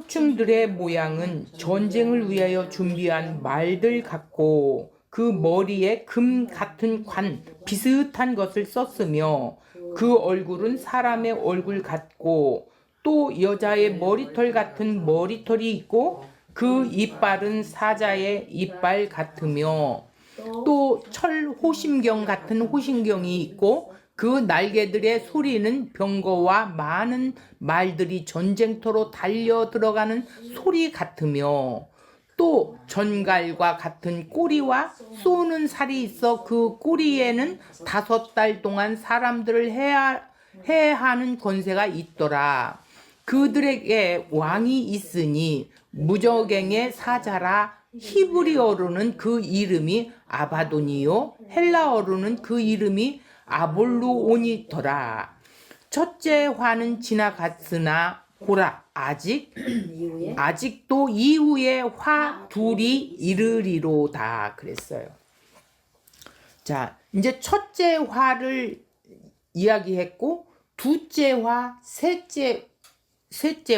황충들의 모양은 전쟁을 위하여 준비한 말들 같고 그 머리에 금 같은 관 비슷한 것을 썼으며 그 얼굴은 사람의 얼굴 같고 또 여자의 머리털 같은 머리털이 있고 그 이빨은 사자의 이빨 같으며 또 철 호심경 같은 호심경이 있고 그 날개들의 소리는 병거와 많은 말들이 전쟁터로 달려 들어가는 소리 같으며 또 전갈과 같은 꼬리와 쏘는 살이 있어 그 꼬리에는 5달 동안 사람들을 해하는 권세가 있더라. 그들에게 왕이 있으니 무저갱의 사자라. 히브리어로는 그 이름이 아바돈이요 헬라어로는 그 이름이 아볼루온이더라. 첫째 화는 지나갔으나 보라 아직도 이후에 화 둘이 이르리로다 그랬어요. 자, 이제 첫째 화를 이야기했고 둘째 화, 셋째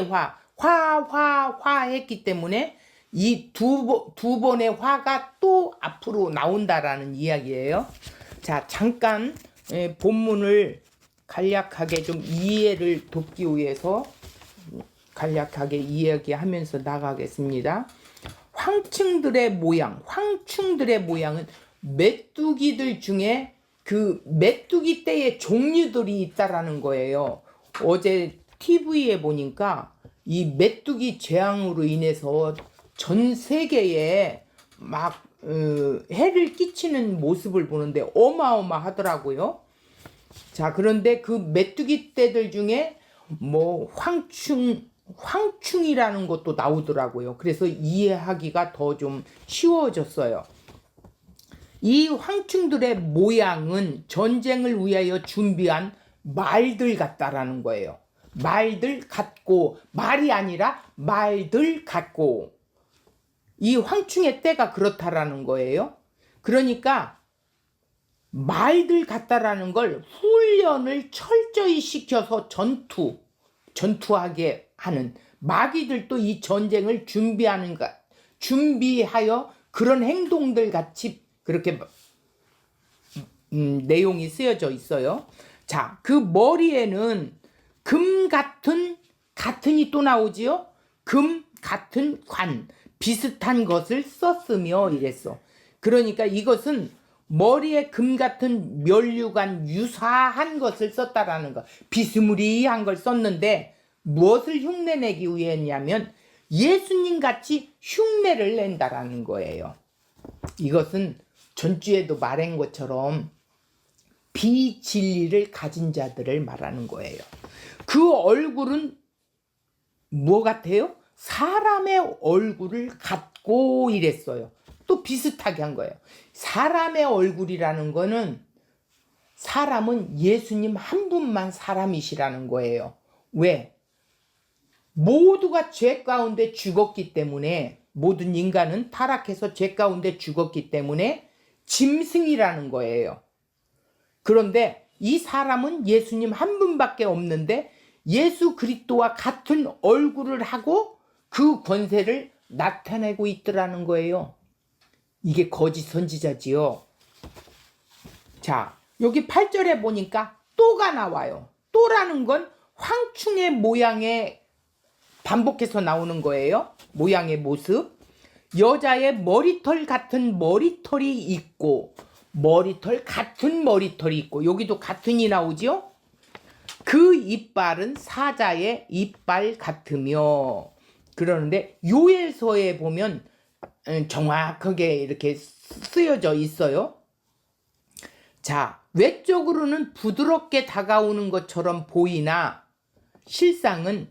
화 했기 때문에 이 두 번의 화가 또 앞으로 나온다라는 이야기예요. 자, 잠깐 본문을 간략하게 좀 이해를 돕기 위해서 간략하게 이야기하면서 나가겠습니다. 황충들의 모양은 메뚜기들 중에 그 메뚜기 떼의 종류들이 있다라는 거예요. 어제 TV에 보니까 이 메뚜기 재앙으로 인해서 전 세계에 막 해를 끼치는 모습을 보는데 어마어마하더라고요. 자, 그런데 그 메뚜기 떼들 중에 뭐 황충이라는 것도 나오더라고요. 그래서 이해하기가 더 좀 쉬워졌어요. 이 황충들의 모양은 전쟁을 위하여 준비한 말들 같다라는 거예요. 말들 같고, 말이 아니라 말들 같고, 이 황충의 때가 그렇다라는 거예요. 그러니까 말들 같다라는 걸 훈련을 철저히 시켜서 전투하게 하는, 마귀들도 이 전쟁을 준비하여 그런 행동들 같이 그렇게 내용이 쓰여져 있어요. 자, 그 머리에는 금 같은이 또 나오지요. 금 같은 관 비슷한 것을 썼으며 이랬어. 그러니까 이것은 머리에 금 같은 면류관 유사한 것을 썼다라는 거. 비스무리한 걸 썼는데 무엇을 흉내내기 위했냐면 예수님 같이 흉내를 낸다라는 거예요. 이것은 전주에도 말한 것처럼 비진리를 가진 자들을 말하는 거예요. 그 얼굴은 뭐 같아요? 사람의 얼굴을 갖고 이랬어요. 또 비슷하게 한 거예요. 사람의 얼굴이라는 거는 사람은 예수님 한 분만 사람이시라는 거예요. 왜? 모두가 죄 가운데 죽었기 때문에, 모든 인간은 타락해서 죄 가운데 죽었기 때문에 짐승이라는 거예요. 그런데 이 사람은 예수님 한 분밖에 없는데 예수 그리스도와 같은 얼굴을 하고 그 권세를 나타내고 있더라는 거예요. 이게 거짓 선지자지요. 자, 여기 8절에 보니까 또가 나와요. 또라는 건 황충의 모양에 반복해서 나오는 거예요. 모양의 모습. 여자의 머리털 같은 머리털이 있고, 머리털 같은 머리털이 있고, 여기도 같은이 나오죠. 그 이빨은 사자의 이빨 같으며, 그러는데 요엘서에 보면 정확하게 이렇게 쓰여져 있어요. 자, 외적으로는 부드럽게 다가오는 것처럼 보이나 실상은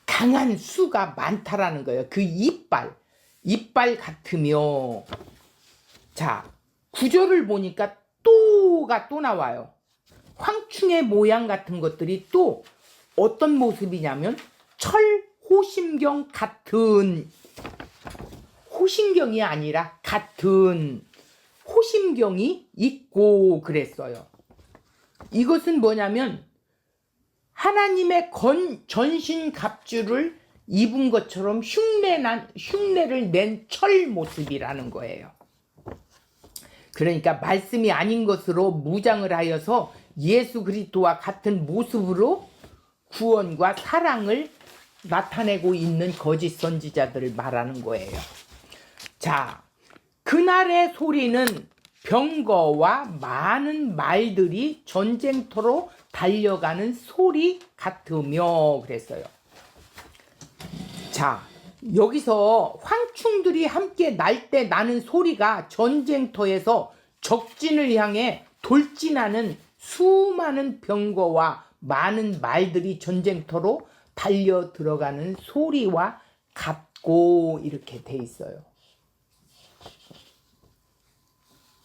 강한 수가 많다라는 거예요. 그 이빨 같으며. 자, 구절을 보니까 또가 또 나와요. 황충의 모양 같은 것들이 또 어떤 모습이냐면 철 호심경 같은, 호심경이 아니라 같은 호심경이 있고 그랬어요. 이것은 뭐냐면 하나님의 전신 갑주를 입은 것처럼 흉내를 낸 철 모습이라는 거예요. 그러니까 말씀이 아닌 것으로 무장을 하여서 예수 그리스도와 같은 모습으로 구원과 사랑을 나타내고 있는 거짓 선지자들을 말하는 거예요. 자, 그날의 소리는 병거와 많은 말들이 전쟁터로 달려가는 소리 같으며 그랬어요. 자, 여기서 황충들이 함께 날 때 나는 소리가 전쟁터에서 적진을 향해 돌진하는 수많은 병거와 많은 말들이 전쟁터로 달려 들어가는 소리와 같고 이렇게 돼 있어요.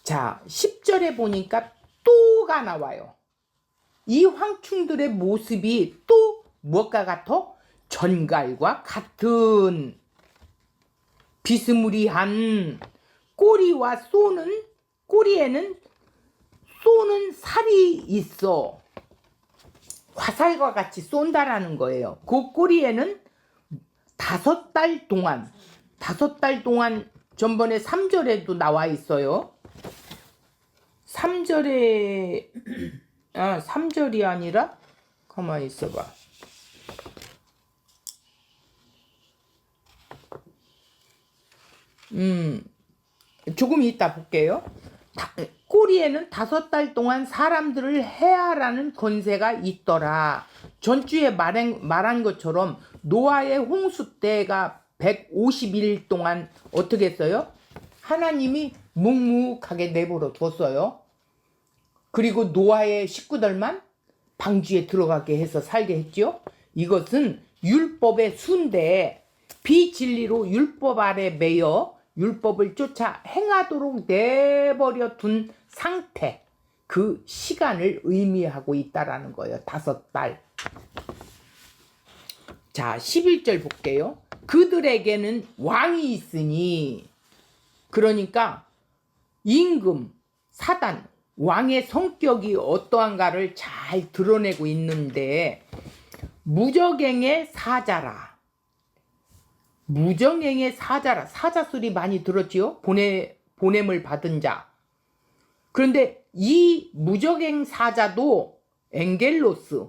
자, 10절에 보니까 또가 나와요. 이 황충들의 모습이 또 무엇과 같아? 전갈과 같은 비스무리한 꼬리와 꼬리에는 쏘는 살이 있어. 화살과 같이 쏜다라는 거예요. 그 꼬리에는 5달 동안 전번에 3절에도 나와 있어요. 3절이 아니라 가만히 있어봐. 조금 이따 볼게요. 꼬리에는 5달 동안 사람들을 해하라는 권세가 있더라. 전주에 말한 것처럼 노아의 홍수 때가 150일 동안 어떻게 했어요? 하나님이 묵묵하게 내버려 뒀어요. 그리고 노아의 식구들만 방주에 들어가게 해서 살게 했죠. 이것은 율법의 순대 비진리로 율법 아래 매여 율법을 쫓아 행하도록 내버려 둔 상태, 그 시간을 의미하고 있다라는 거예요. 5달. 자, 11절 볼게요. 그들에게는 왕이 있으니, 그러니까 임금, 사단, 왕의 성격이 어떠한가를 잘 드러내고 있는데, 무적행의 사자라. 무정행의 사자라. 사자 소리 많이 들었지요? 보냄을 받은 자. 그런데 이 무적행 사자도 엥겔로스,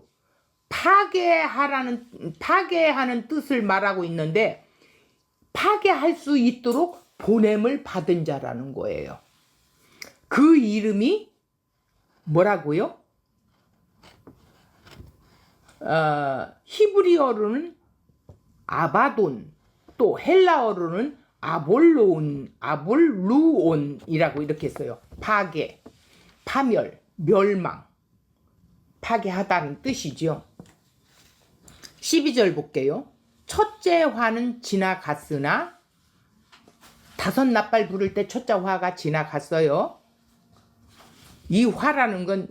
파괴하는 뜻을 말하고 있는데, 파괴할 수 있도록 보냄을 받은 자라는 거예요. 그 이름이 뭐라고요? 히브리어로는 아바돈, 또 헬라어로는 아볼루온이라고 이렇게 써요. 파괴, 파멸, 멸망, 파괴하다는 뜻이죠. 12절 볼게요. 첫째 화는 지나갔으나, 5 나팔 부를 때 첫째 화가 지나갔어요. 이 화라는 건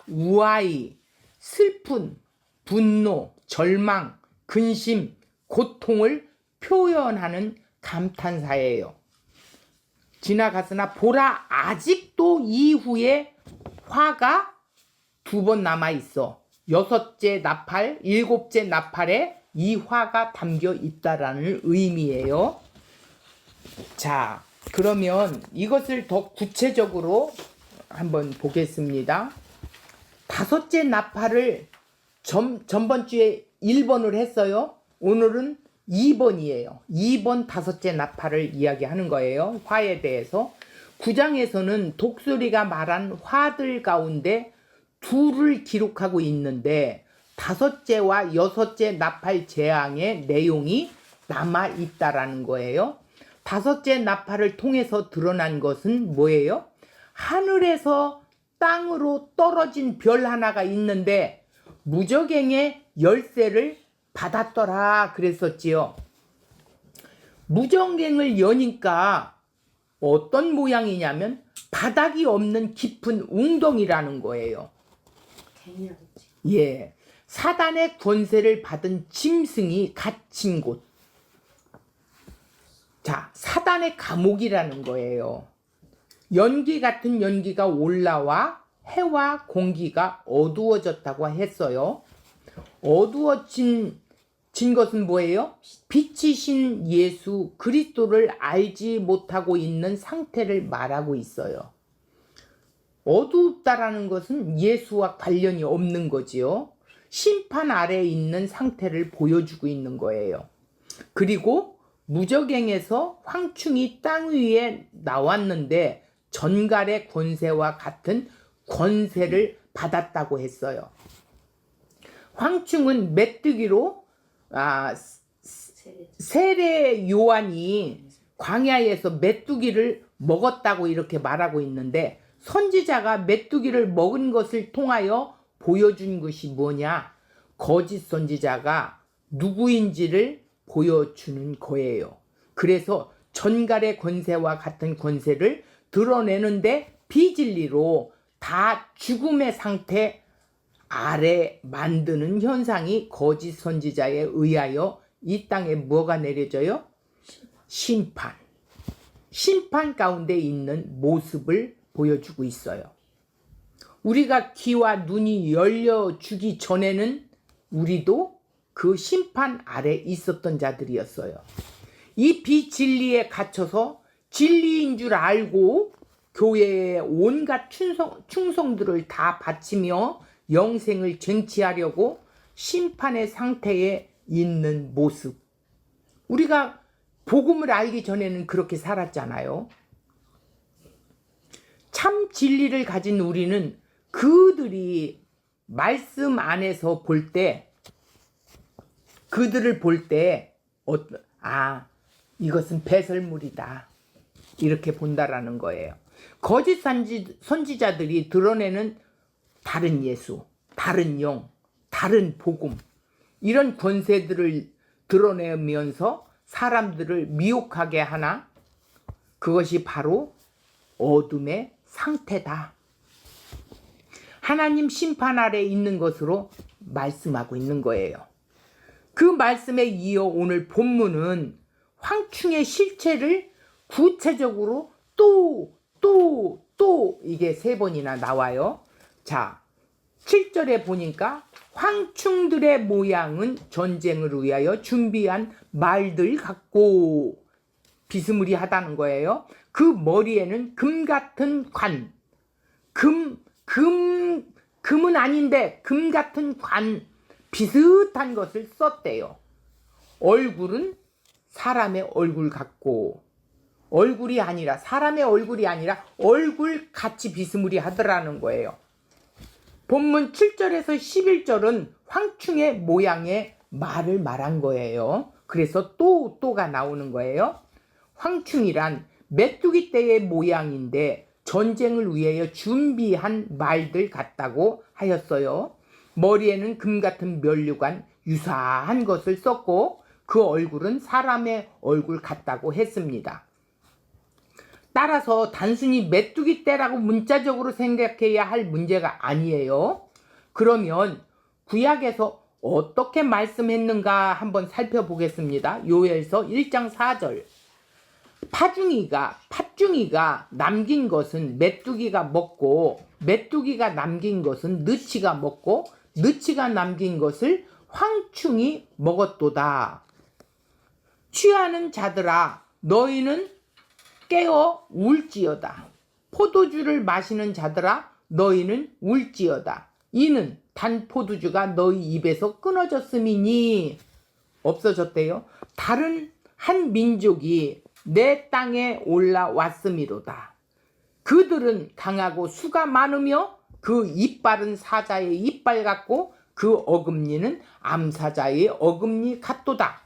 우아이, 슬픈, 분노, 절망, 근심, 고통을 표현하는 감탄사예요. 지나갔으나 보라, 아직도 이후에 화가 2번 남아있어. 6째 나팔, 7째 나팔에 이 화가 담겨 있다라는 의미예요. 자, 그러면 이것을 더 구체적으로 한번 보겠습니다. 5째 나팔을 전번 주에 1번을 했어요. 오늘은 2번이에요. 2번 5째 나팔을 이야기하는 거예요. 화에 대해서. 9장에서는 독수리가 말한 화들 가운데 2를 기록하고 있는데 5째와 6째 나팔 재앙의 내용이 남아있다라는 거예요. 5째 나팔을 통해서 드러난 것은 뭐예요? 하늘에서 땅으로 떨어진 별 하나가 있는데 무적행의 열쇠를 받았더라 그랬었지요. 무적행을 여니까 어떤 모양이냐면 바닥이 없는 깊은 웅덩이라는 거예요. 예, 사단의 권세를 받은 짐승이 갇힌 곳. 자, 사단의 감옥이라는 거예요. 연기 같은 연기가 올라와 해와 공기가 어두워졌다고 했어요. 어두워진 것은 뭐예요? 빛이신 예수 그리스도를 알지 못하고 있는 상태를 말하고 있어요. 어둡다라는 것은 예수와 관련이 없는 거지요. 심판 아래에 있는 상태를 보여주고 있는 거예요. 그리고 무저갱에서 황충이 땅 위에 나왔는데 전갈의 권세와 같은 권세를 받았다고 했어요. 황충은 메뚜기로 세례 요한이 광야에서 메뚜기를 먹었다고 이렇게 말하고 있는데, 선지자가 메뚜기를 먹은 것을 통하여 보여준 것이 뭐냐? 거짓 선지자가 누구인지를 보여주는 거예요. 그래서 전갈의 권세와 같은 권세를 드러내는데 비진리로 다 죽음의 상태 아래 만드는 현상이 거짓 선지자에 의하여 이 땅에 뭐가 내려져요? 심판 가운데 있는 모습을 보여주고 있어요. 우리가 귀와 눈이 열려주기 전에는 우리도 그 심판 아래 있었던 자들이었어요. 이 비진리에 갇혀서 진리인 줄 알고 교회의 온갖 충성들을 다 바치며 영생을 쟁취하려고 심판의 상태에 있는 모습. 우리가 복음을 알기 전에는 그렇게 살았잖아요. 참 진리를 가진 우리는 그들이 말씀 안에서 그들을 볼 때 이것은 배설물이다 이렇게 본다라는 거예요. 거짓 선지자들이 드러내는 다른 예수, 다른 영, 다른 복음, 이런 권세들을 드러내면서 사람들을 미혹하게 하나, 그것이 바로 어둠의 상태다. 하나님 심판 아래 있는 것으로 말씀하고 있는 거예요. 그 말씀에 이어 오늘 본문은 황충의 실체를 구체적으로 또 이게 3번이나 나와요. 자, 7절에 보니까 황충들의 모양은 전쟁을 위하여 준비한 말들 같고 비스무리하다는 거예요. 그 머리에는 금 같은 관, 금은 아닌데 금 같은 관 비슷한 것을 썼대요. 얼굴은 사람의 얼굴 같고, 얼굴이 아니라 사람의 얼굴이 아니라 얼굴 같이 비스무리하더라는 거예요. 본문 7절에서 11절은 황충의 모양의 말을 말한 거예요. 그래서 또가 나오는 거예요. 황충이란 메뚜기 떼의 모양인데 전쟁을 위하여 준비한 말들 같다고 하였어요. 머리에는 금 같은 면류관 유사한 것을 썼고 그 얼굴은 사람의 얼굴 같다고 했습니다. 따라서 단순히 메뚜기 떼라고 문자적으로 생각해야 할 문제가 아니에요. 그러면 구약에서 어떻게 말씀했는가 한번 살펴보겠습니다. 요엘서 1장 4절. 팥중이가 남긴 것은 메뚜기가 먹고, 메뚜기가 남긴 것은 느치가 먹고, 느치가 남긴 것을 황충이 먹었도다. 취하는 자들아, 너희는 깨어 울지어다. 포도주를 마시는 자들아, 너희는 울지어다. 이는 단 포도주가 너희 입에서 끊어졌음이니. 없어졌대요. 다른 한 민족이 내 땅에 올라왔음이로다. 그들은 강하고 수가 많으며 그 이빨은 사자의 이빨 같고 그 어금니는 암사자의 어금니 같도다.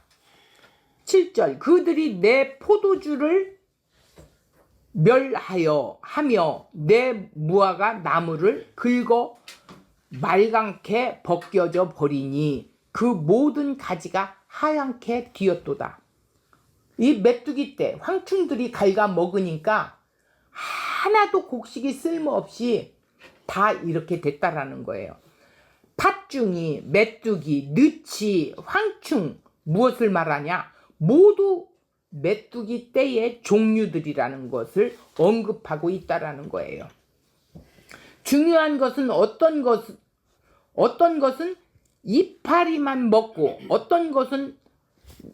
7절. 그들이 내 포도주를 멸하며 내 무화과 나무를 긁어 말강케 벗겨져 버리니 그 모든 가지가 하얗게 되었도다. 이 메뚜기 떼 황충들이 갉아먹으니까 하나도 곡식이 쓸모없이 다 이렇게 됐다라는 거예요. 팥중이, 메뚜기, 느치, 황충 무엇을 말하냐? 모두 메뚜기 떼의 종류들이라는 것을 언급하고 있다라는 거예요. 중요한 것은 어떤 것은 이파리만 먹고 어떤 것은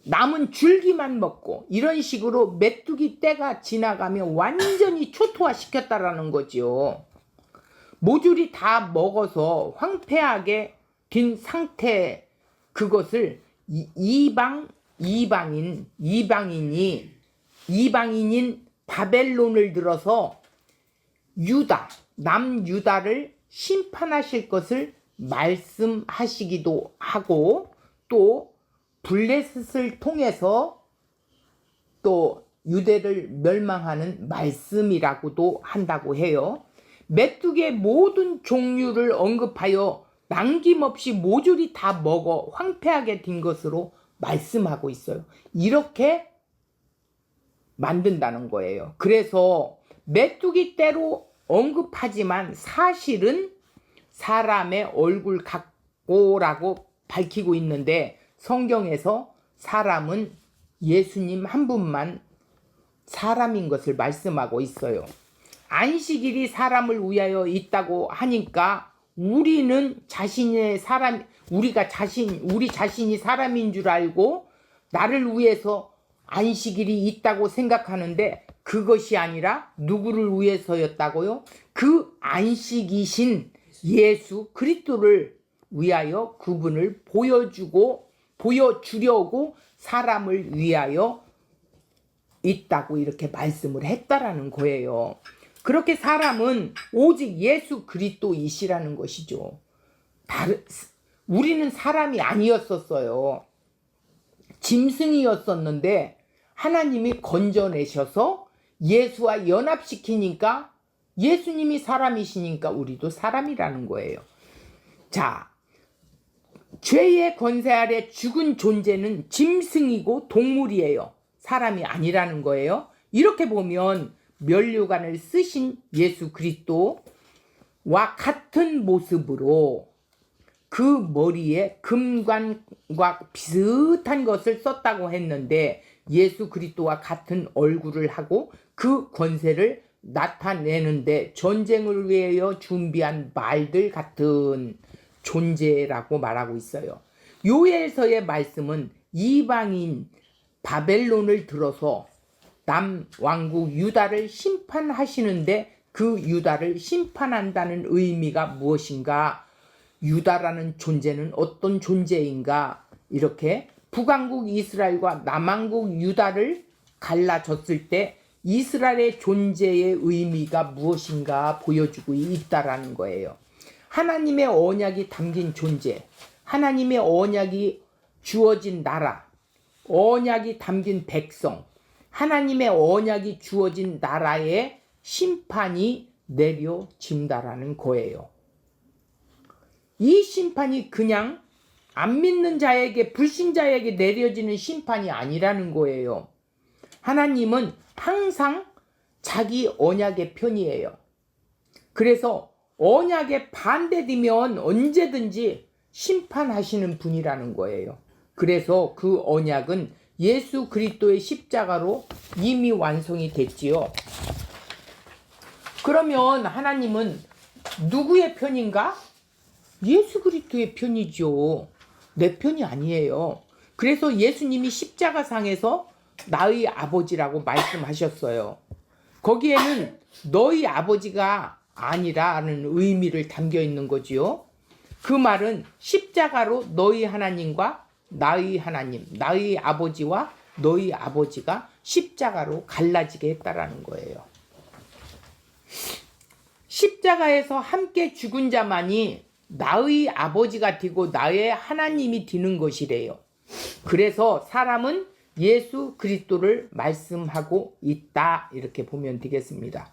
남은 줄기만 먹고 이런 식으로 메뚜기 때가 지나가면 완전히 초토화시켰다라는 거지요. 모조리 다 먹어서 황폐하게 된 상태, 그것을 이방인인 바벨론을 들어서 유다, 남유다를 심판하실 것을 말씀하시기도 하고, 또 블레셋을 통해서 또 유대를 멸망하는 말씀이라고도 한다고 해요. 메뚜기의 모든 종류를 언급하여 남김없이 모조리 다 먹어 황폐하게 된 것으로 말씀하고 있어요. 이렇게 만든다는 거예요. 그래서 메뚜기 떼로 언급하지만 사실은 사람의 얼굴 같고라고 밝히고 있는데, 성경에서 사람은 예수님 한 분만 사람인 것을 말씀하고 있어요. 안식일이 사람을 위하여 있다고 하니까 우리는 우리 자신이 사람인 줄 알고 나를 위해서 안식일이 있다고 생각하는데, 그것이 아니라 누구를 위해서였다고요? 그 안식이신 예수 그리스도를 위하여 그분을 보여주려고 사람을 위하여 있다고 이렇게 말씀을 했다라는 거예요. 그렇게 사람은 오직 예수 그리스도이시라는 것이죠. 우리는 사람이 아니었었어요. 짐승이었었는데 하나님이 건져내셔서 예수와 연합시키니까 예수님이 사람이시니까 우리도 사람이라는 거예요. 자, 죄의 권세 아래 죽은 존재는 짐승이고 동물이에요. 사람이 아니라는 거예요. 이렇게 보면 면류관을 쓰신 예수 그리스도와 같은 모습으로 그 머리에 금관과 비슷한 것을 썼다고 했는데, 예수 그리스도와 같은 얼굴을 하고 그 권세를 나타내는데 전쟁을 위하여 준비한 말들 같은 존재라고 말하고 있어요. 요엘서의 말씀은 이방인 바벨론을 들어서 남왕국 유다를 심판하시는데, 그 유다를 심판한다는 의미가 무엇인가, 유다라는 존재는 어떤 존재인가, 이렇게 북왕국 이스라엘과 남왕국 유다를 갈라졌을 때 이스라엘의 존재의 의미가 무엇인가 보여주고 있다라는 거예요. 하나님의 언약이 담긴 존재, 하나님의 언약이 주어진 나라, 언약이 담긴 백성, 하나님의 언약이 주어진 나라에 심판이 내려진다라는 거예요. 이 심판이 그냥 안 믿는 자에게, 불신자에게 내려지는 심판이 아니라는 거예요. 하나님은 항상 자기 언약의 편이에요. 그래서 언약에 반대되면 언제든지 심판하시는 분이라는 거예요. 그래서 그 언약은 예수 그리스도의 십자가로 이미 완성이 됐지요. 그러면 하나님은 누구의 편인가? 예수 그리스도의 편이죠. 내 편이 아니에요. 그래서 예수님이 십자가상에서 나의 아버지라고 말씀하셨어요. 거기에는 너희 아버지가 아니라는 의미를 담겨 있는 거지요. 그 말은 십자가로 너희 하나님과 나의 하나님, 나의 아버지와 너희 아버지가 십자가로 갈라지게 했다라는 거예요. 십자가에서 함께 죽은 자만이 나의 아버지가 되고 나의 하나님이 되는 것이래요. 그래서 사람은 예수 그리스도를 말씀하고 있다, 이렇게 보면 되겠습니다.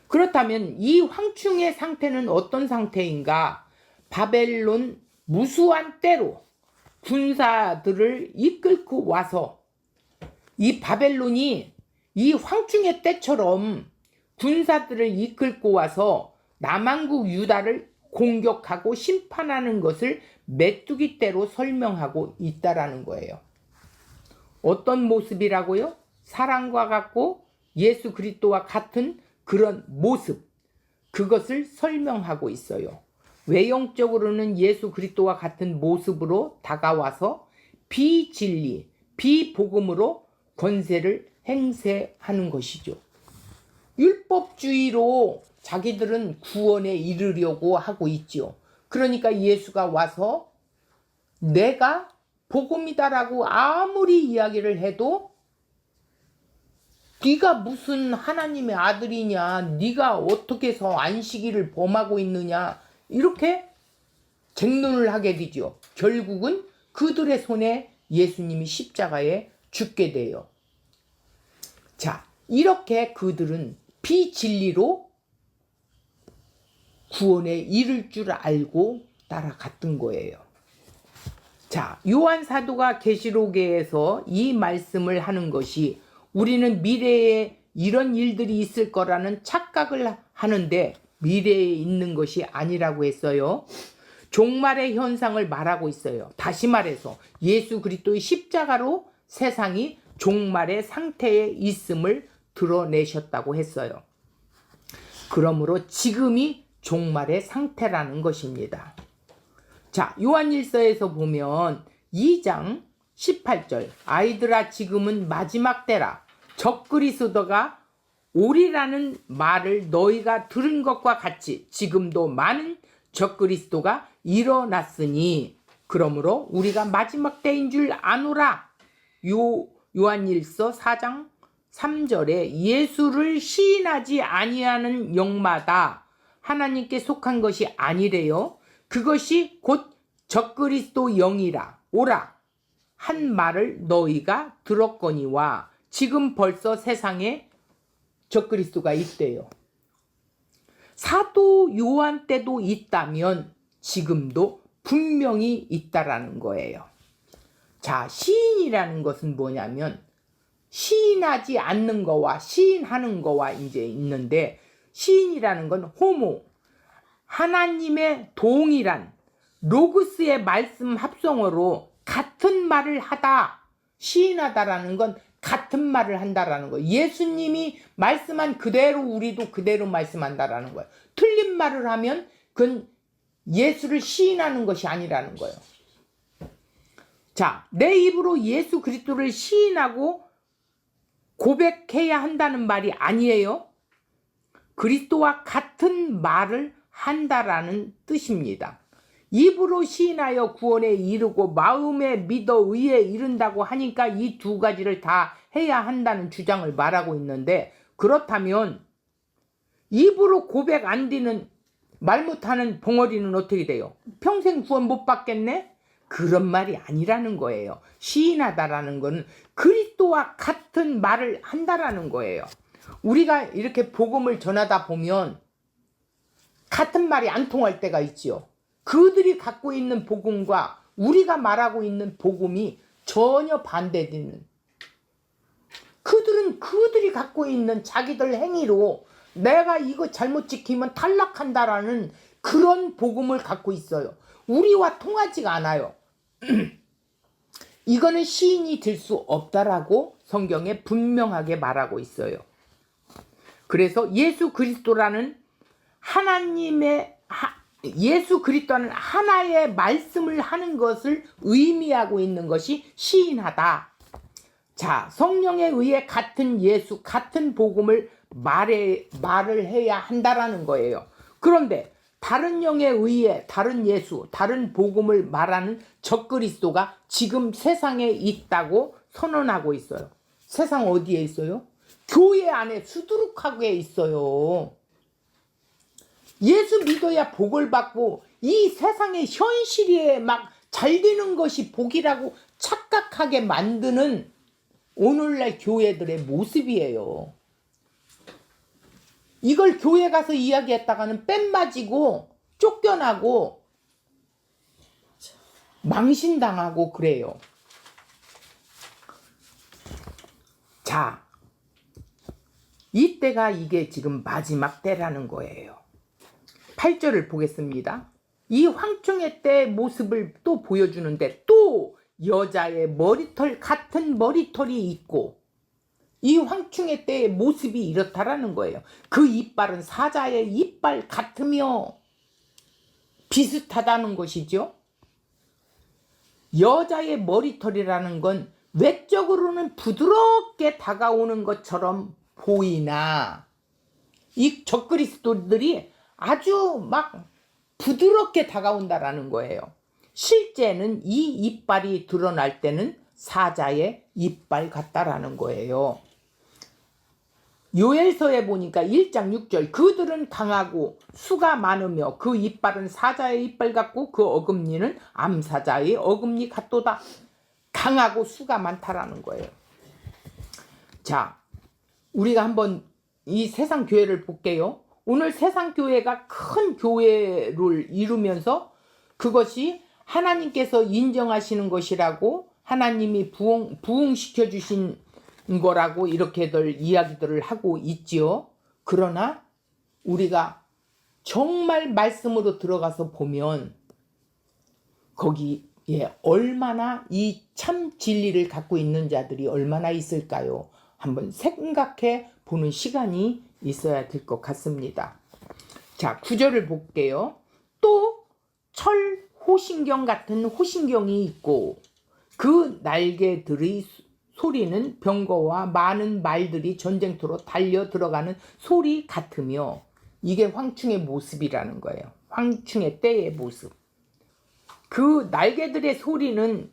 그렇다면 이 황충의 상태는 어떤 상태인가? 바벨론 무수한 때로 군사들을 이끌고 와서, 이 바벨론이 이 황충의 때처럼 군사들을 이끌고 와서 남왕국 유다를 공격하고 심판하는 것을 메뚜기 떼로 설명하고 있다라는 거예요. 어떤 모습이라고요? 사랑과 같고 예수 그리스도와 같은 그런 모습, 그것을 설명하고 있어요. 외형적으로는 예수 그리스도와 같은 모습으로 다가와서 비진리, 비복음으로 권세를 행세하는 것이죠. 율법주의로 자기들은 구원에 이르려고 하고 있지요. 그러니까 예수가 와서 내가 복음이다라고 아무리 이야기를 해도 네가 무슨 하나님의 아들이냐, 네가 어떻게 해서 안식일을 범하고 있느냐, 이렇게 쟁론을 하게 되죠. 결국은 그들의 손에 예수님이 십자가에 죽게 돼요. 자, 이렇게 그들은 비진리로 구원에 이를 줄 알고 따라갔던 거예요. 자, 요한 사도가 계시록에서 이 말씀을 하는 것이 우리는 미래에 이런 일들이 있을 거라는 착각을 하는데 미래에 있는 것이 아니라고 했어요. 종말의 현상을 말하고 있어요. 다시 말해서 예수 그리스도의 십자가로 세상이 종말의 상태에 있음을 드러내셨다고 했어요. 그러므로 지금이 종말의 상태라는 것입니다. 자, 요한일서에서 보면 2장 18절, 아이들아 지금은 마지막 때라. 적그리스도가 오리라는 말을 너희가 들은 것과 같이 지금도 많은 적그리스도가 일어났으니 그러므로 우리가 마지막 때인 줄 아노라. 요한일서 4장 3절에 예수를 시인하지 아니하는 영마다 하나님께 속한 것이 아니래요. 그것이 곧 적그리스도 영이라 오라 한 말을 너희가 들었거니와 지금 벌써 세상에 적그리스도가 있대요. 사도 요한 때도 있다면 지금도 분명히 있다라는 거예요. 자, 시인이라는 것은 뭐냐면 시인하지 않는 거와 시인하는 거와 이제 있는데, 시인이라는 건 호모, 하나님의 동일한 로그스의 말씀 합성어로 같은 말을 하다. 시인하다라는 건 같은 말을 한다라는 거예요. 예수님이 말씀한 그대로 우리도 그대로 말씀한다라는 거예요. 틀린 말을 하면 그건 예수를 시인하는 것이 아니라는 거예요. 자, 내 입으로 예수 그리스도를 시인하고 고백해야 한다는 말이 아니에요. 그리스도와 같은 말을 한다라는 뜻입니다. 입으로 시인하여 구원에 이르고 마음에 믿어 의에 이른다고 하니까 이 두 가지를 다 해야 한다는 주장을 말하고 있는데, 그렇다면 입으로 고백 안 되는 말 못하는 벙어리는 어떻게 돼요? 평생 구원 못 받겠네? 그런 말이 아니라는 거예요. 시인하다라는 거는 그리스도와 같은 말을 한다라는 거예요. 우리가 이렇게 복음을 전하다 보면 같은 말이 안 통할 때가 있지요. 그들이 갖고 있는 복음과 우리가 말하고 있는 복음이 전혀 반대되는, 그들은 그들이 갖고 있는 자기들 행위로 내가 이거 잘못 지키면 탈락한다라는 그런 복음을 갖고 있어요. 우리와 통하지가 않아요. 이거는 시인이 될 수 없다라고 성경에 분명하게 말하고 있어요. 그래서 예수 그리스도라는 예수 그리스도는 하나의 말씀을 하는 것을 의미하고 있는 것이 시인하다. 자, 성령에 의해 같은 예수, 같은 복음을 말을 해야 한다라는 거예요. 그런데 다른 영에 의해 다른 예수, 다른 복음을 말하는 적그리스도가 지금 세상에 있다고 선언하고 있어요. 세상 어디에 있어요? 교회 안에 수두룩하게 있어요. 예수 믿어야 복을 받고 이 세상의 현실에 막 잘 되는 것이 복이라고 착각하게 만드는 오늘날 교회들의 모습이에요. 이걸 교회 가서 이야기했다가는 뺨 맞이고 쫓겨나고 망신당하고 그래요. 자, 이때가 이게 지금 마지막 때라는 거예요. 8절을 보겠습니다. 이 황충의 때의 모습을 또 보여주는데 또 여자의 머리털 같은 머리털이 있고, 이 황충의 때의 모습이 이렇다라는 거예요. 그 이빨은 사자의 이빨 같으며 비슷하다는 것이죠. 여자의 머리털이라는 건 외적으로는 부드럽게 다가오는 것처럼 보이나 이 적그리스도들이 아주 막 부드럽게 다가온다라는 거예요. 실제는 이 이빨이 드러날 때는 사자의 이빨 같다라는 거예요. 요엘서에 보니까 1장 6절 그들은 강하고 수가 많으며 그 이빨은 사자의 이빨 같고 그 어금니는 암사자의 어금니 같도다. 강하고 수가 많다라는 거예요. 자, 우리가 한번 이 세상 교회를 볼게요. 오늘 세상 교회가 큰 교회를 이루면서 그것이 하나님께서 인정하시는 것이라고 하나님이 부흥시켜 주신 거라고 이렇게들 이야기들을 하고 있지요. 그러나 우리가 정말 말씀으로 들어가서 보면 거기에 얼마나 이 참 진리를 갖고 있는 자들이 얼마나 있을까요? 한번 생각해 보는 시간이 있어야 될 것 같습니다. 자, 9절을 볼게요. 또 철 호신경 같은 호신경이 있고 그 날개들의 소리는 병거와 많은 말들이 전쟁터로 달려 들어가는 소리 같으며 이게 황충의 모습이라는 거예요. 황충의 때의 모습. 그 날개들의 소리는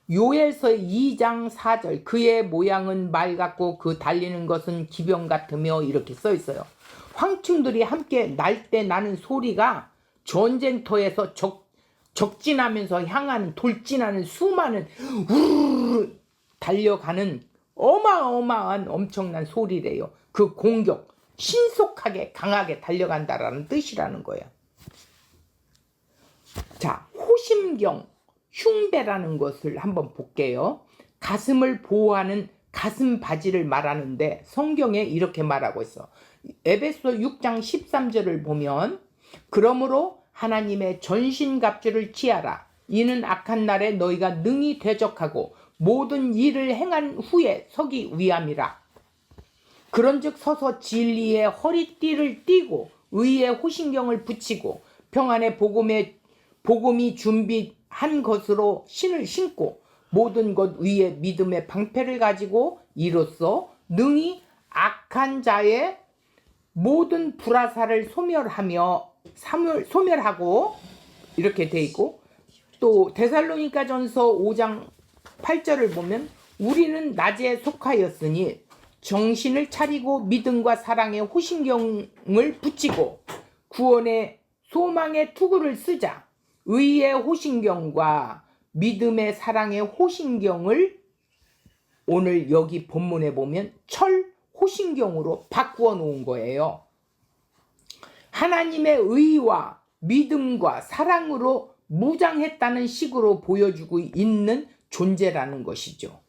요엘서 2장 4절 그의 모양은 말 같고 그 달리는 것은 기병 같으며 이렇게 써 있어요. 황충들이 함께 날 때 나는 소리가 전쟁터에서 적진하면서 향하는 돌진하는 수많은 우르르 달려가는 어마어마한 엄청난 소리래요. 그 공격 신속하게 강하게 달려간다라는 뜻이라는 거예요. 자, 호심경 흉배라는 것을 한번 볼게요. 가슴을 보호하는 가슴 바지를 말하는데 성경에 이렇게 말하고 있어. 에베소 6장 13절을 보면 그러므로 하나님의 전신갑주를 취하라. 이는 악한 날에 너희가 능히 대적하고 모든 일을 행한 후에 서기 위함이라. 그런즉 서서 진리의 허리띠를 띠고 의의 호신경을 붙이고 평안의 복음이 준비한 것으로 신을 신고 모든 것 위에 믿음의 방패를 가지고 이로써 능히 악한 자의 모든 불화살을 소멸하고 이렇게 돼 있고 또 데살로니가전서 5장 8절을 보면 우리는 낮에 속하였으니 정신을 차리고 믿음과 사랑의 호신경을 붙이고 구원의 소망의 투구를 쓰자. 의의 호신경과 믿음의 사랑의 호신경을 오늘 여기 본문에 보면 철 호신경으로 바꾸어 놓은 거예요. 하나님의 의와 믿음과 사랑으로 무장했다는 식으로 보여주고 있는 존재라는 것이죠.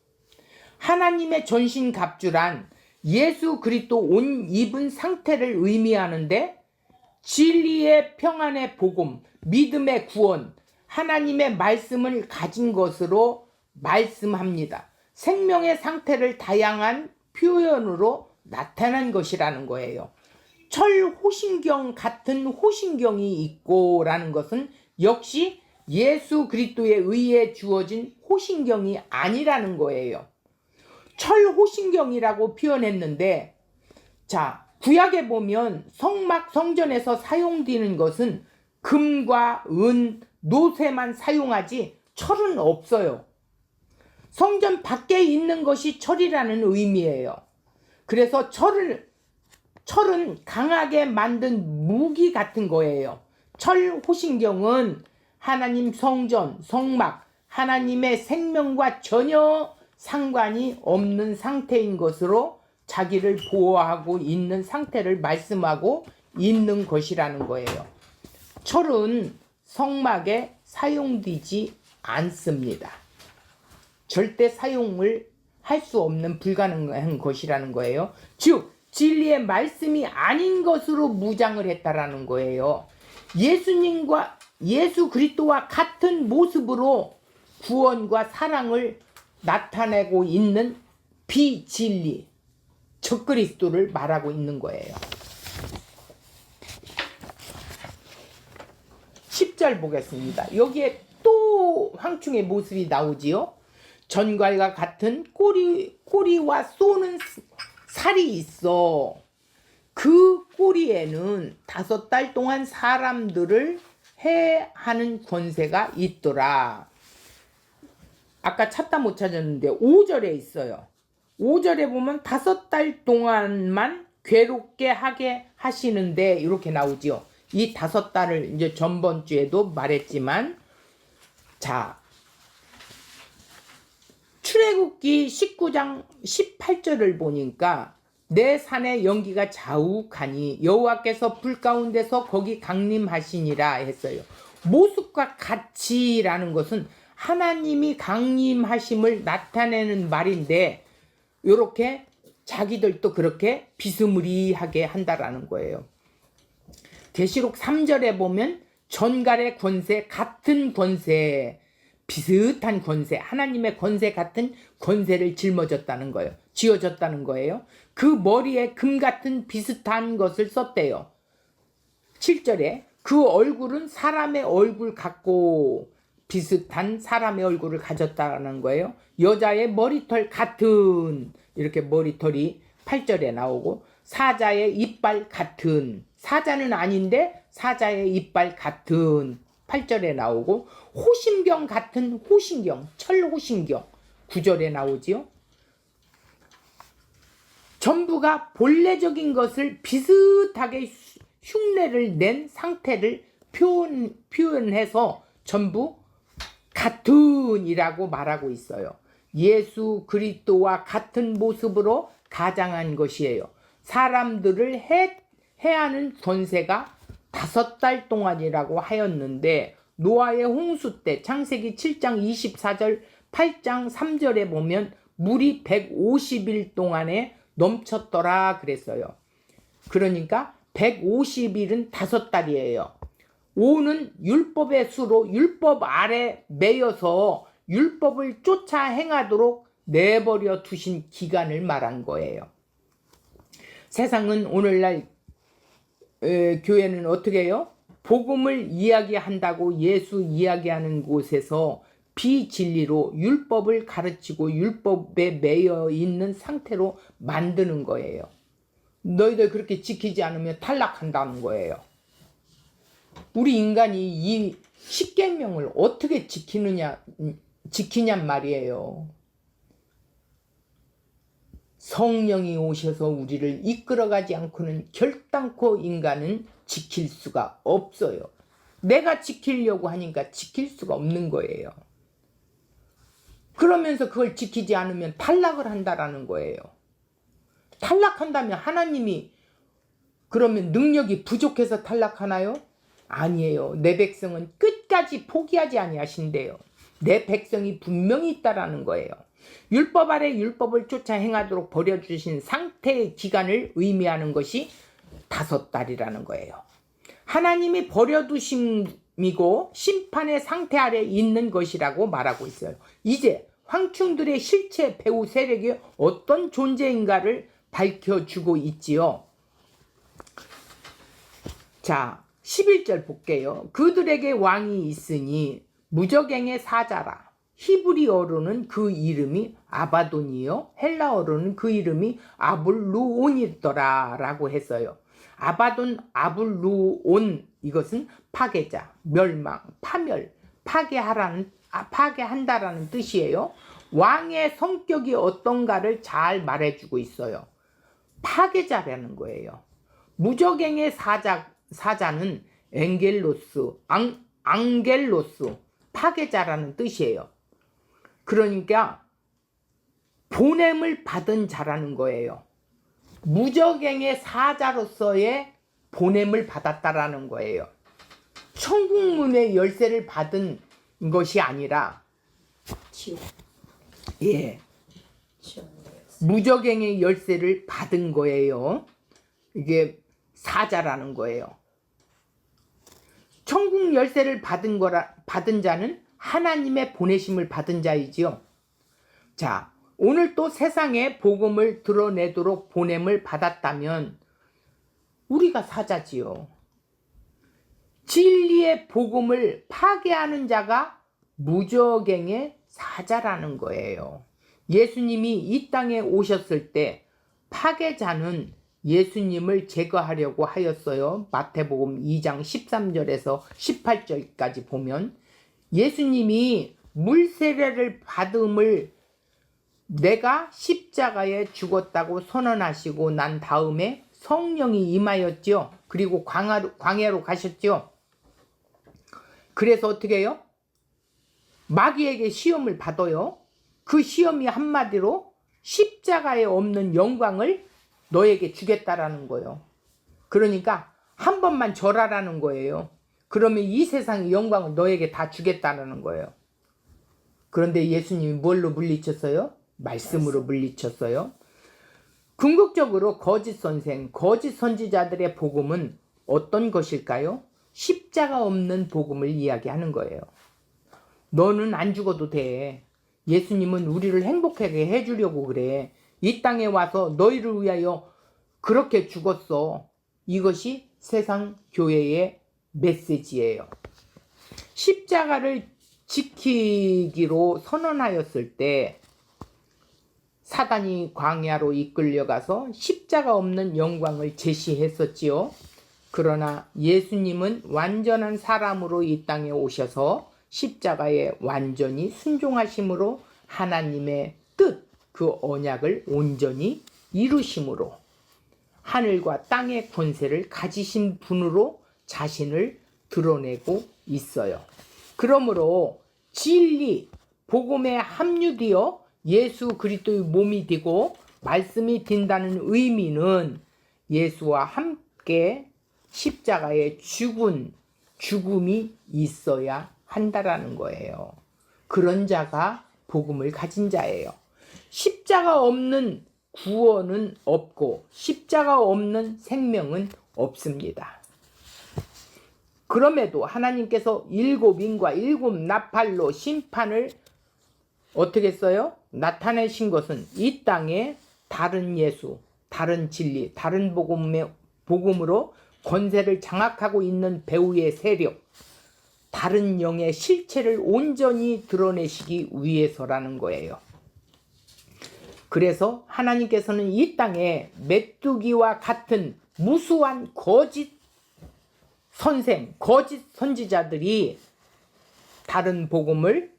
하나님의 전신갑주란 예수 그리스도 옷 입은 상태를 의미하는데 진리의 평안의 복음, 믿음의 구원, 하나님의 말씀을 가진 것으로 말씀합니다. 생명의 상태를 다양한 표현으로 나타난 것이라는 거예요. 철 호신경 같은 호신경이 있고 라는 것은 역시 예수 그리스도의 의에 주어진 호신경이 아니라는 거예요. 철 호신경이라고 표현했는데 자, 구약에 보면 성전에서 사용되는 것은 금과 은, 노쇠만 사용하지 철은 없어요. 성전 밖에 있는 것이 철이라는 의미예요. 그래서 철은 강하게 만든 무기 같은 거예요. 철 호신경은 하나님 성전, 성막, 하나님의 생명과 전혀 상관이 없는 상태인 것으로 자기를 보호하고 있는 상태를 말씀하고 있는 것이라는 거예요. 철은 성막에 사용되지 않습니다. 절대 사용을 할 수 없는 불가능한 것이라는 거예요. 즉 진리의 말씀이 아닌 것으로 무장을 했다라는 거예요. 예수 그리스도와 같은 모습으로 구원과 사랑을 나타내고 있는 비진리, 적그리스도를 말하고 있는 거예요. 10절 보겠습니다. 여기에 또 황충의 모습이 나오지요. 전갈과 같은 꼬리와 쏘는 살이 있어. 그 꼬리에는 5달 동안 사람들을 해하는 권세가 있더라. 아까 찾다 못 찾았는데 5절에 있어요. 5절에 보면 5달 동안만 괴롭게 하게 하시는데 이렇게 나오지요. 이 5달을 이제 전번 주에도 말했지만, 자, 출애굽기 19장 18절을 보니까 내 산에 연기가 자욱하니 여호와께서 불 가운데서 거기 강림하시니라 했어요. 모습과 같이라는 것은 하나님이 강림하심을 나타내는 말인데, 이렇게 자기들도 그렇게 비스무리하게 한다라는 거예요. 계시록 3절에 보면 전갈의 권세, 같은 권세, 비슷한 권세, 하나님의 권세 같은 권세를 짊어졌다는 거예요. 쥐어졌다는 거예요. 그 머리에 금 같은 비슷한 것을 썼대요. 7절에 그 얼굴은 사람의 얼굴 같고 비슷한 사람의 얼굴을 가졌다는 거예요. 여자의 머리털 같은, 이렇게 머리털이 8절에 나오고, 사자의 이빨 같은, 사자는 아닌데 사자의 이빨 같은 8절에 나오고, 호심경 같은 호심경, 철호심경 9절에 나오지요. 전부가 본래적인 것을 비슷하게 흉내를 낸 상태를 표현해서 전부 같은이라고 말하고 있어요. 예수 그리스도와 같은 모습으로 가장한 것이에요. 사람들을 해하는 권세가 5달 동안이라고 하였는데, 노아의 홍수 때 창세기 7장 24절 8장 3절에 보면 물이 150일 동안에 넘쳤더라 그랬어요. 그러니까 150일은 5달이에요. 5는 율법의 수로 율법 아래 매여서 율법을 쫓아 행하도록 내버려 두신 기간을 말한 거예요. 세상은 오늘날 교회는 어떻게 해요? 복음을 이야기한다고 예수 이야기하는 곳에서 비진리로 율법을 가르치고 율법에 매여 있는 상태로 만드는 거예요. 너희들 그렇게 지키지 않으면 탈락한다는 거예요. 우리 인간이 이 십계명을 어떻게 지키냔 말이에요. 성령이 오셔서 우리를 이끌어가지 않고는 결단코 인간은 지킬 수가 없어요. 내가 지키려고 하니까 지킬 수가 없는 거예요. 그러면서 그걸 지키지 않으면 탈락을 한다라는 거예요. 탈락한다면 하나님이 그러면 능력이 부족해서 탈락하나요? 아니에요. 내 백성은 끝까지 포기하지 아니하신대요. 내 백성이 분명히 있다라는 거예요. 율법 아래 율법을 쫓아 행하도록 버려주신 상태의 기간을 의미하는 것이 5달이라는 거예요. 하나님이 버려두심이고 심판의 상태 아래 있는 것이라고 말하고 있어요. 이제 황충들의 실체 배후 세력이 어떤 존재인가를 밝혀주고 있지요. 자, 11절 볼게요. 그들에게 왕이 있으니 무적행의 사자라. 히브리어로는 그 이름이 아바돈이요, 헬라어로는 그 이름이 아불루온이더라 라고 했어요. 아바돈, 아불루온, 이것은 파괴자, 멸망, 파멸, 파괴한다라는 뜻이에요. 왕의 성격이 어떤가를 잘 말해주고 있어요. 파괴자라는 거예요. 무적행의 사자는 엥겔로스, 앙겔로스, 파괴자라는 뜻이에요. 그러니까 보냄을 받은 자라는 거예요. 무적행의 사자로서의 보냄을 받았다라는 거예요. 천국문의 열쇠를 받은 것이 아니라, 예, 무적행의 열쇠를 받은 거예요. 이게 사자라는 거예요. 천국 열쇠를 받은 자는 하나님의 보내심을 받은 자이지요. 자, 오늘 또 세상에 복음을 드러내도록 보냄을 받았다면 우리가 사자지요. 진리의 복음을 파괴하는 자가 무저갱의 사자라는 거예요. 예수님이 이 땅에 오셨을 때 파괴자는 예수님을 제거하려고 하였어요. 마태복음 2장 13절에서 18절까지 보면 예수님이 물세례를 받음을 내가 십자가에 죽었다고 선언하시고 난 다음에 성령이 임하였죠. 그리고 광야로 가셨죠. 그래서 어떻게 해요? 마귀에게 시험을 받아요. 그 시험이 한마디로 십자가에 없는 영광을 너에게 주겠다라는 거예요. 그러니까 한 번만 절하라는 거예요. 그러면 이 세상의 영광을 너에게 다 주겠다는 거예요. 그런데 예수님이 뭘로 물리쳤어요? 말씀으로 물리쳤어요. 궁극적으로 거짓 선생, 거짓 선지자들의 복음은 어떤 것일까요? 십자가 없는 복음을 이야기하는 거예요. 너는 안 죽어도 돼. 예수님은 우리를 행복하게 해주려고 그래. 이 땅에 와서 너희를 위하여 그렇게 죽었어. 이것이 세상 교회의 메시지예요. 십자가를 지키기로 선언하였을 때 사단이 광야로 이끌려가서 십자가 없는 영광을 제시했었지요. 그러나 예수님은 완전한 사람으로 이 땅에 오셔서 십자가에 완전히 순종하심으로 하나님의 뜻, 그 언약을 온전히 이루심으로 하늘과 땅의 권세를 가지신 분으로 자신을 드러내고 있어요. 그러므로 진리, 복음에 합류되어 예수 그리스도의 몸이 되고 말씀이 된다는 의미는 예수와 함께 십자가에 죽음이 있어야 한다라는 거예요. 그런 자가 복음을 가진 자예요. 십자가 없는 구원은 없고 십자가 없는 생명은 없습니다. 그럼에도 하나님께서 7인과 7 나팔로 심판을 어떻게 써요? 나타내신 것은 이 땅에 다른 예수, 다른 진리, 다른 복음으로 권세를 장악하고 있는 배후의 세력, 다른 영의 실체를 온전히 드러내시기 위해서라는 거예요. 그래서 하나님께서는 이 땅에 메뚜기와 같은 무수한 거짓 선생, 거짓 선지자들이 다른 복음을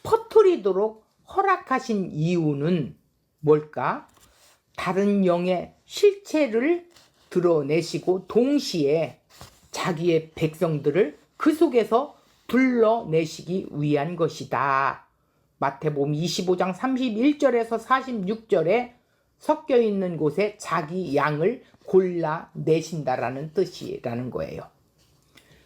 퍼뜨리도록 허락하신 이유는 뭘까? 다른 영의 실체를 드러내시고 동시에 자기의 백성들을 그 속에서 불러내시기 위한 것이다. 마태복음 25장 31절에서 46절에 섞여 있는 곳에 자기 양을 골라내신다라는 뜻이라는 거예요.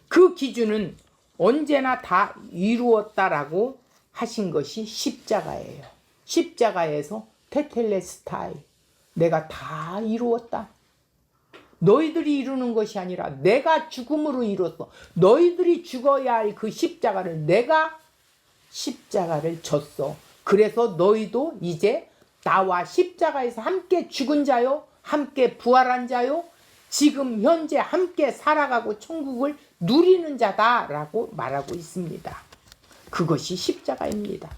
그 기준은 언제나 다 이루었다라고 하신 것이 십자가예요. 십자가에서 테텔레스타이, 내가 다 이루었다. 너희들이 이루는 것이 아니라 내가 죽음으로 이뤘어. 너희들이 죽어야 할 그 십자가를 내가 십자가를 졌어. 그래서 너희도 이제 나와 십자가에서 함께 죽은 자요, 함께 부활한 자요, 지금 현재 함께 살아가고 천국을 누리는 자다라고 말하고 있습니다. 그것이 십자가입니다.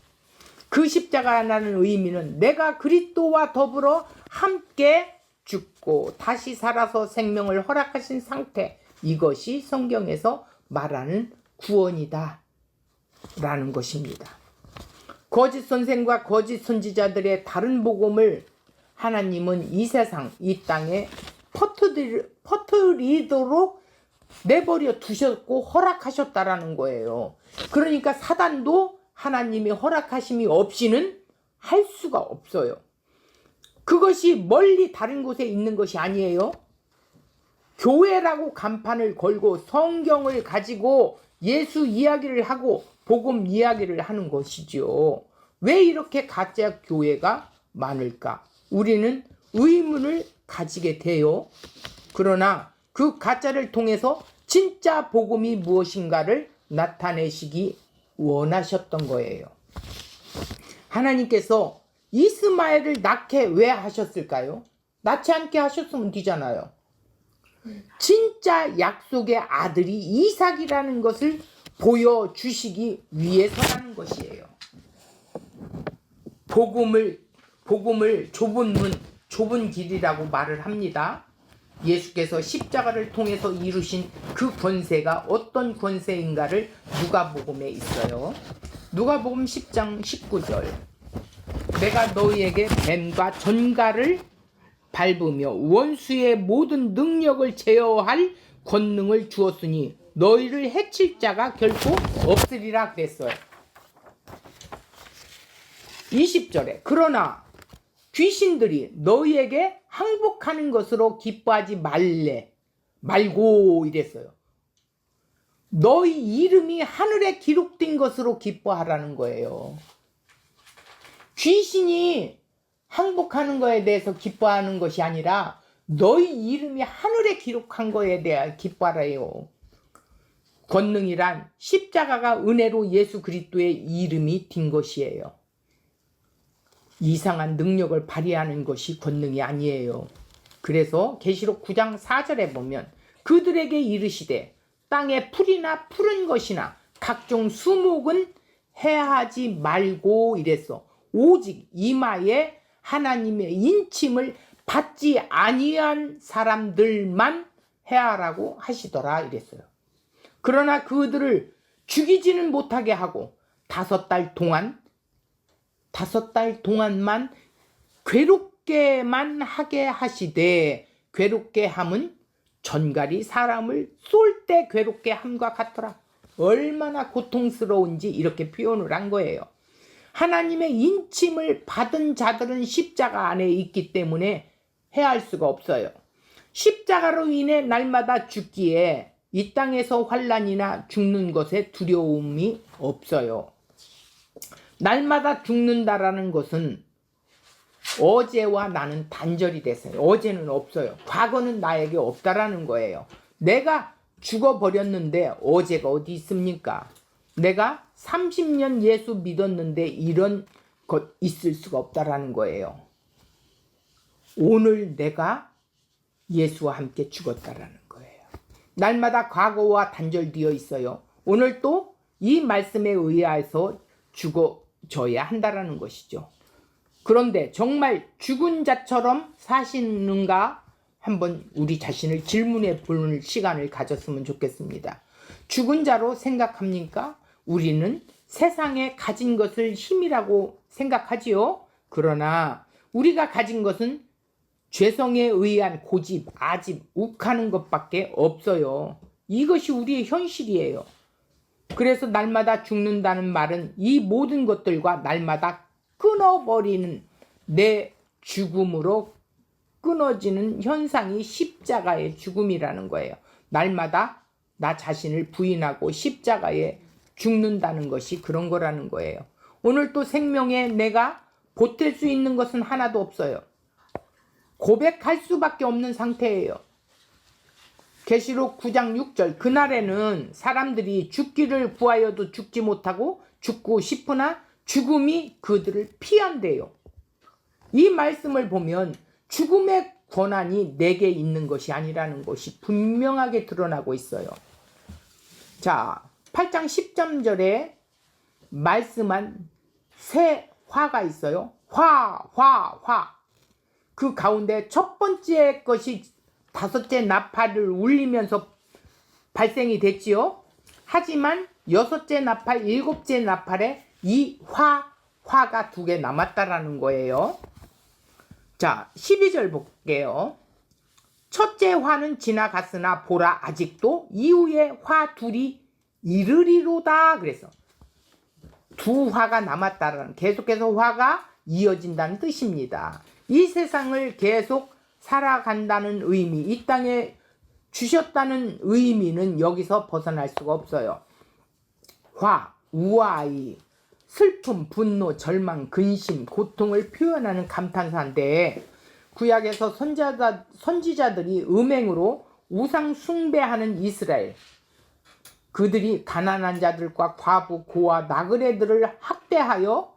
그 십자가라는 의미는 내가 그리스도와 더불어 함께 죽고 다시 살아서 생명을 허락하신 상태, 이것이 성경에서 말하는 구원이다 라는 것입니다. 거짓 선생과 거짓 선지자들의 다른 복음을 하나님은 이 세상, 이 땅에 퍼뜨리도록 내버려 두셨고 허락하셨다라는 거예요. 그러니까 사단도 하나님이 허락하심이 없이는 할 수가 없어요. 그것이 멀리 다른 곳에 있는 것이 아니에요. 교회라고 간판을 걸고 성경을 가지고 예수 이야기를 하고 복음 이야기를 하는 것이죠. 왜 이렇게 가짜 교회가 많을까? 우리는 의문을 가지게 돼요. 그러나 그 가짜를 통해서 진짜 복음이 무엇인가를 나타내시기 원하셨던 거예요. 하나님께서 이스마엘을 낳게 왜 하셨을까요? 낳지 않게 하셨으면 되잖아요. 진짜 약속의 아들이 이삭이라는 것을 보여주시기 위해서라는 것이에요. 복음을 좁은 문, 좁은 길이라고 말을 합니다. 예수께서 십자가를 통해서 이루신 그 권세가 어떤 권세인가를 누가복음에 있어요. 누가복음 10장 19절. 내가 너희에게 뱀과 전갈을 밟으며 원수의 모든 능력을 제어할 권능을 주었으니 너희를 해칠 자가 결코 없으리라 그랬어요. 20절에 그러나 귀신들이 너희에게 항복하는 것으로 기뻐하지 말고 이랬어요. 너희 이름이 하늘에 기록된 것으로 기뻐하라는 거예요. 귀신이 항복하는 거에 대해서 기뻐하는 것이 아니라 너희 이름이 하늘에 기록한 거에 대해 기뻐하래요. 권능이란 십자가가 은혜로 예수 그리스도의 이름이 din 것이에요. 이상한 능력을 발휘하는 것이 권능이 아니에요. 그래서 계시록 9장 4절에 보면 그들에게 이르시되 땅에 풀이나 푸른 것이나 각종 수목은 해하지 말고 이랬어. 오직 이마에 하나님의 인침을 받지 아니한 사람들만 해하라고 하시더라 이랬어요. 그러나 그들을 죽이지는 못하게 하고 5달 동안만 괴롭게만 하게 하시되 괴롭게 함은 전갈이 사람을 쏠 때 괴롭게 함과 같더라. 얼마나 고통스러운지 이렇게 표현을 한 거예요. 하나님의 인침을 받은 자들은 십자가 안에 있기 때문에 해할 수가 없어요. 십자가로 인해 날마다 죽기에 이 땅에서 환난이나 죽는 것에 두려움이 없어요. 날마다 죽는다라는 것은 어제와 나는 단절이 됐어요. 어제는 없어요. 과거는 나에게 없다라는 거예요. 내가 죽어버렸는데 어제가 어디 있습니까? 내가 30년 예수 믿었는데 이런 것 있을 수가 없다라는 거예요. 오늘 내가 예수와 함께 죽었다라는 거예요. 날마다 과거와 단절되어 있어요. 오늘 또 이 말씀에 의해서 죽어져야 한다라는 것이죠. 그런데 정말 죽은 자처럼 사시는가 한번 우리 자신을 질문해 볼 시간을 가졌으면 좋겠습니다. 죽은 자로 생각합니까? 우리는 세상에 가진 것을 힘이라고 생각하지요. 그러나 우리가 가진 것은 죄성에 의한 고집, 아집, 욱하는 것밖에 없어요. 이것이 우리의 현실이에요. 그래서 날마다 죽는다는 말은 이 모든 것들과 날마다 끊어버리는 내 죽음으로 끊어지는 현상이 십자가의 죽음이라는 거예요. 날마다 나 자신을 부인하고 십자가에 죽는다는 것이 그런 거라는 거예요. 오늘 또 생명에 내가 보탤 수 있는 것은 하나도 없어요. 고백할 수밖에 없는 상태예요. 계시록 9장 6절 그날에는 사람들이 죽기를 구하여도 죽지 못하고 죽고 싶으나 죽음이 그들을 피한대요. 이 말씀을 보면 죽음의 권한이 내게 있는 것이 아니라는 것이 분명하게 드러나고 있어요. 자, 8장 10절에 말씀한 세 화가 있어요. 화. 그 가운데 첫 번째 것이 5째 나팔을 울리면서 발생이 됐지요. 하지만 6째 나팔, 7째 나팔에 이 화가 2개 남았다라는 거예요. 자, 12절 볼게요. 첫째 화는 지나갔으나 보라 아직도 이후에 화 둘이 이르리로다 그래서 2화가 남았다라는 계속해서 화가 이어진다는 뜻입니다. 이 세상을 계속 살아간다는 의미, 이 땅에 주셨다는 의미는 여기서 벗어날 수가 없어요. 화, 우아이, 슬픔, 분노, 절망, 근심, 고통을 표현하는 감탄사인데 구약에서 선지자들이 음행으로 우상 숭배하는 이스라엘, 그들이 가난한 자들과 과부, 고아, 나그네들을 학대하여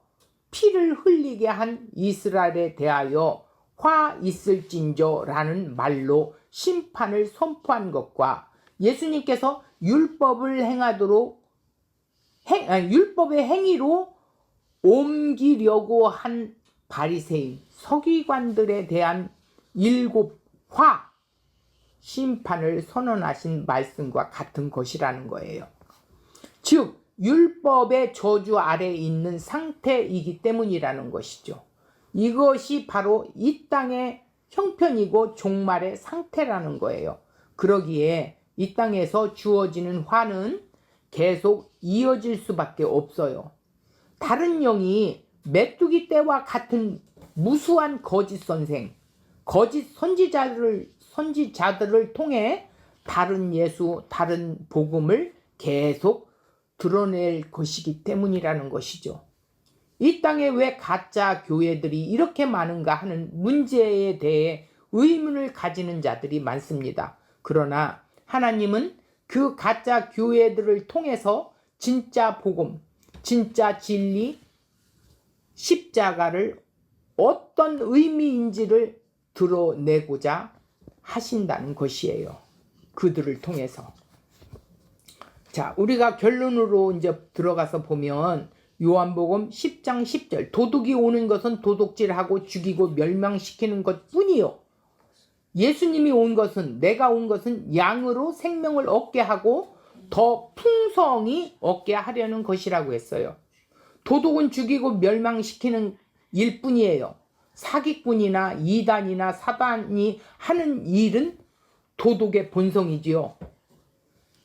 피를 흘리게 한 이스라엘에 대하여 화 있을진저 라는 말로 심판을 선포한 것과 예수님께서 율법을 율법의 행위로 옮기려고 한 바리새인 서기관들에 대한 7화 심판을 선언하신 말씀과 같은 것이라는 거예요. 즉 율법의 저주 아래에 있는 상태이기 때문이라는 것이죠. 이것이 바로 이 땅의 형편이고 종말의 상태라는 거예요. 그러기에 이 땅에서 주어지는 화는 계속 이어질 수밖에 없어요. 다른 영이 메뚜기 떼와 같은 무수한 거짓 선생, 거짓 선지자들을 통해 다른 예수, 다른 복음을 계속 드러낼 것이기 때문이라는 것이죠. 이 땅에 왜 가짜 교회들이 이렇게 많은가 하는 문제에 대해 의문을 가지는 자들이 많습니다. 그러나 하나님은 그 가짜 교회들을 통해서 진짜 복음, 진짜 진리, 십자가를 어떤 의미인지를 드러내고자 하신다는 것이에요. 그들을 통해서. 자, 우리가 결론으로 이제 들어가서 보면 요한복음 10장 10절 도둑이 오는 것은 도둑질하고 죽이고 멸망시키는 것뿐이요. 예수님이 온 것은 내가 온 것은 양으로 생명을 얻게 하고 더 풍성히 얻게 하려는 것이라고 했어요. 도둑은 죽이고 멸망시키는 일뿐이에요. 사기꾼이나 이단이나 사단이 하는 일은 도둑의 본성이지요.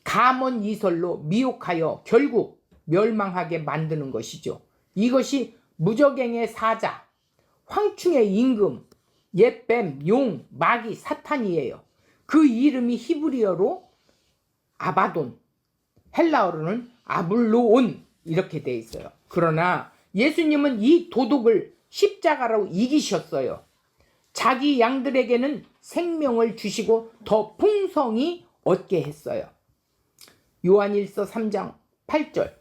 감언 이설로 미혹하여 결국 멸망하게 만드는 것이죠. 이것이 무저갱의 사자, 황충의 임금, 옛뱀, 용, 마귀, 사탄이에요. 그 이름이 히브리어로 아바돈, 헬라어로는 아블로온 이렇게 돼 있어요. 그러나 예수님은 이 도둑을 십자가로 이기셨어요. 자기 양들에게는 생명을 주시고 더 풍성히 얻게 했어요. 요한일서 3장 8절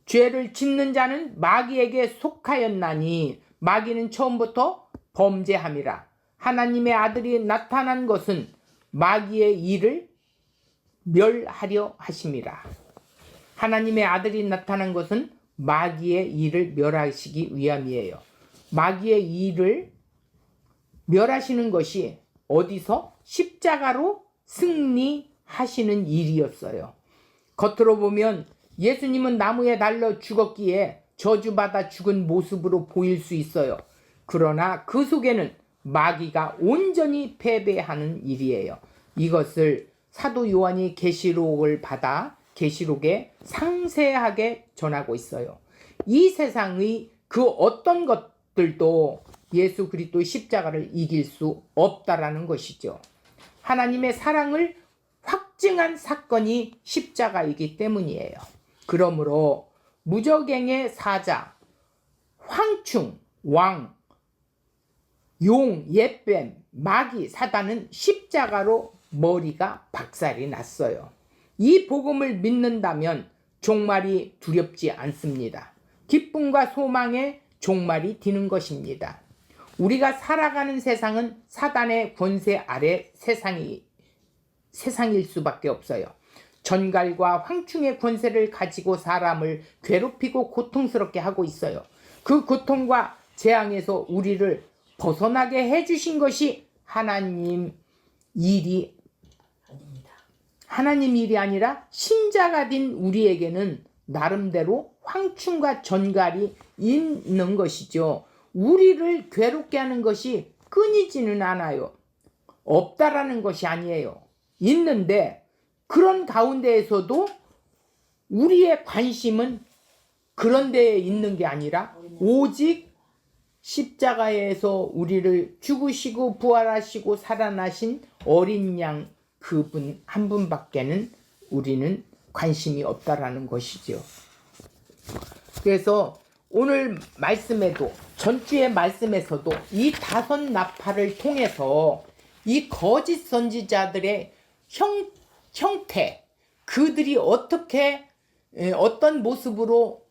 죄를 짓는 자는 마귀에게 속하였나니 마귀는 처음부터 범죄함이라. 하나님의 아들이 나타난 것은 마귀의 일을 멸하려 하심이라. 하나님의 아들이 나타난 것은 마귀의 일을 멸하시기 위함이에요. 마귀의 일을 멸하시는 것이 어디서? 십자가로 승리하시는 일이었어요. 겉으로 보면 예수님은 나무에 달려 죽었기에 저주받아 죽은 모습으로 보일 수 있어요. 그러나 그 속에는 마귀가 온전히 패배하는 일이에요. 이것을 사도 요한이 계시록을 받아 계시록에 상세하게 전하고 있어요. 이 세상의 그 어떤 것들도 예수 그리스도의 십자가를 이길 수 없다라는 것이죠. 하나님의 사랑을 확증한 사건이 십자가이기 때문이에요. 그러므로 무저갱의 사자, 황충, 왕, 용, 옛뱀, 마귀, 사단은 십자가로 머리가 박살이 났어요. 이 복음을 믿는다면 종말이 두렵지 않습니다. 기쁨과 소망의 종말이 디는 것입니다. 우리가 살아가는 세상은 사단의 권세 아래 세상일 수밖에 없어요. 전갈과 황충의 권세를 가지고 사람을 괴롭히고 고통스럽게 하고 있어요. 그 고통과 재앙에서 우리를 벗어나게 해주신 것이 하나님 일이 아니라 신자가 된 우리에게는 나름대로 황충과 전갈이 있는 것이죠. 우리를 괴롭게 하는 것이 끊이지는 않아요. 없다라는 것이 아니에요. 있는데 그런 가운데에서도 우리의 관심은 그런 데에 있는 게 아니라 오직 십자가에서 우리를 죽으시고 부활하시고 살아나신 어린 양 그분 한 분밖에는 우리는 관심이 없다라는 것이죠. 그래서 오늘 말씀에도 전주의 말씀에서도 이 다섯 나팔을 통해서 이 거짓 선지자들의 형태, 그들이 어떻게 어떤 모습으로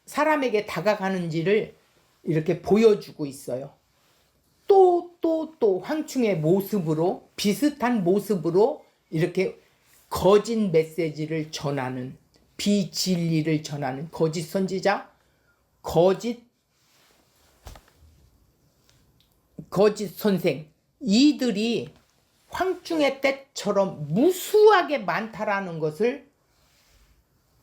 사람에게 다가가는지를 이렇게 보여주고 있어요. 또 또 황충의 모습으로 비슷한 모습으로 이렇게 거짓 메시지를 전하는 비진리를 전하는 거짓 선지자, 거짓 선생 이들이 황충의 때처럼 무수하게 많다라는 것을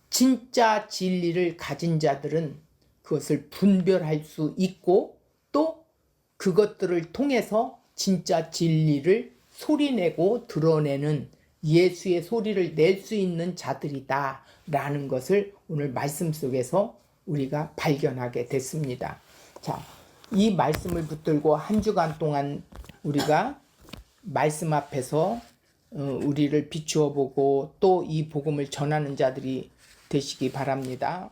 진짜 진리를 가진 자들은 그것을 분별할 수 있고 또 그것들을 통해서 진짜 진리를 소리내고 드러내는 예수의 소리를 낼 수 있는 자들이다 라는 것을 오늘 말씀 속에서 우리가 발견하게 됐습니다. 자, 이 말씀을 붙들고 한 주간 동안 우리가 말씀 앞에서 우리를 비추어 보고 또 이 복음을 전하는 자들이 되시기 바랍니다.